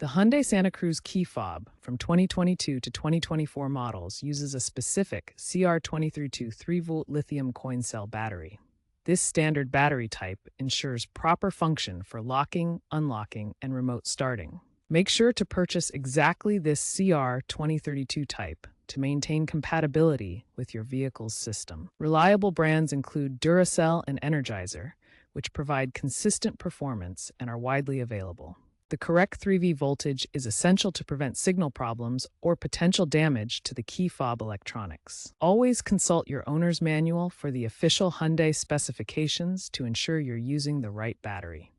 The Hyundai Santa Cruz key fob from 2022 to 2024 models uses a specific CR232 3-volt lithium coin cell battery. This standard battery type ensures proper function for locking, unlocking, and remote starting. Make sure to purchase exactly this CR2032 type to maintain compatibility with your vehicle's system. Reliable brands include Duracell and Energizer, which provide consistent performance and are widely available. The correct 3V voltage is essential to prevent signal problems or potential damage to the key fob electronics. Always consult your owner's manual for the official Hyundai specifications to ensure you're using the right battery.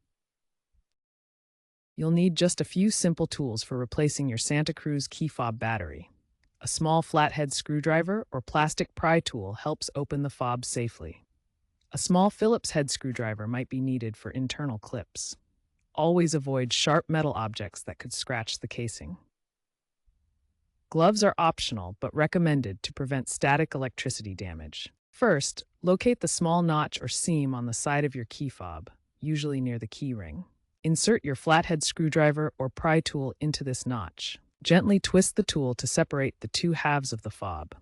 You'll need just a few simple tools for replacing your Santa Cruz key fob battery. A small flathead screwdriver or plastic pry tool helps open the fob safely. A small Phillips head screwdriver might be needed for internal clips. Always avoid sharp metal objects that could scratch the casing. Gloves are optional but recommended to prevent static electricity damage. First, locate the small notch or seam on the side of your key fob, usually near the key ring. Insert your flathead screwdriver or pry tool into this notch. Gently twist the tool to separate the two halves of the fob.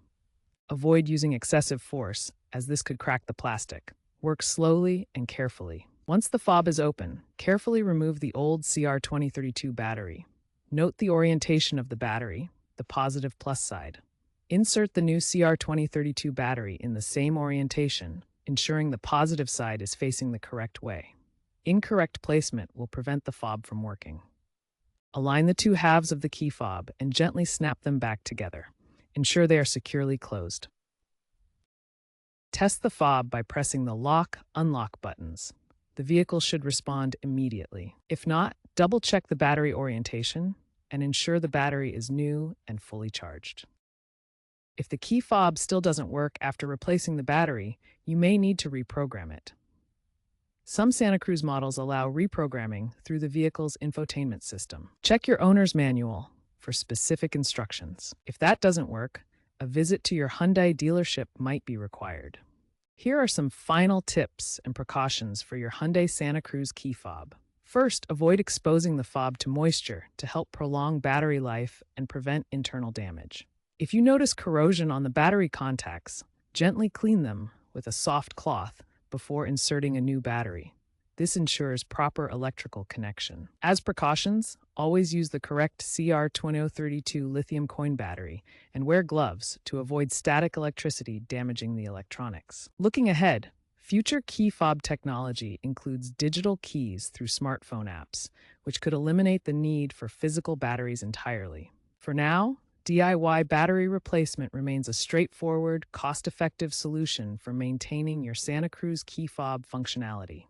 Avoid using excessive force, as this could crack the plastic. Work slowly and carefully. Once the fob is open, carefully remove the old CR2032 battery. Note the orientation of the battery, the positive plus side. Insert the new CR2032 battery in the same orientation, ensuring the positive side is facing the correct way. Incorrect placement will prevent the fob from working. Align the two halves of the key fob and gently snap them back together. Ensure they are securely closed. Test the fob by pressing the lock/unlock buttons. The vehicle should respond immediately. If not, double-check the battery orientation and ensure the battery is new and fully charged. If the key fob still doesn't work after replacing the battery, you may need to reprogram it. Some Santa Cruz models allow reprogramming through the vehicle's infotainment system. Check your owner's manual for specific instructions. If that doesn't work, a visit to your Hyundai dealership might be required. Here are some final tips and precautions for your Hyundai Santa Cruz key fob. First, avoid exposing the fob to moisture to help prolong battery life and prevent internal damage. If you notice corrosion on the battery contacts, gently clean them with a soft cloth before inserting a new battery. This ensures proper electrical connection. As precautions, always use the correct CR2032 lithium coin battery and wear gloves to avoid static electricity damaging the electronics. Looking ahead, future key fob technology includes digital keys through smartphone apps, which could eliminate the need for physical batteries entirely. For now, DIY battery replacement remains a straightforward, cost-effective solution for maintaining your Santa Cruz key fob functionality.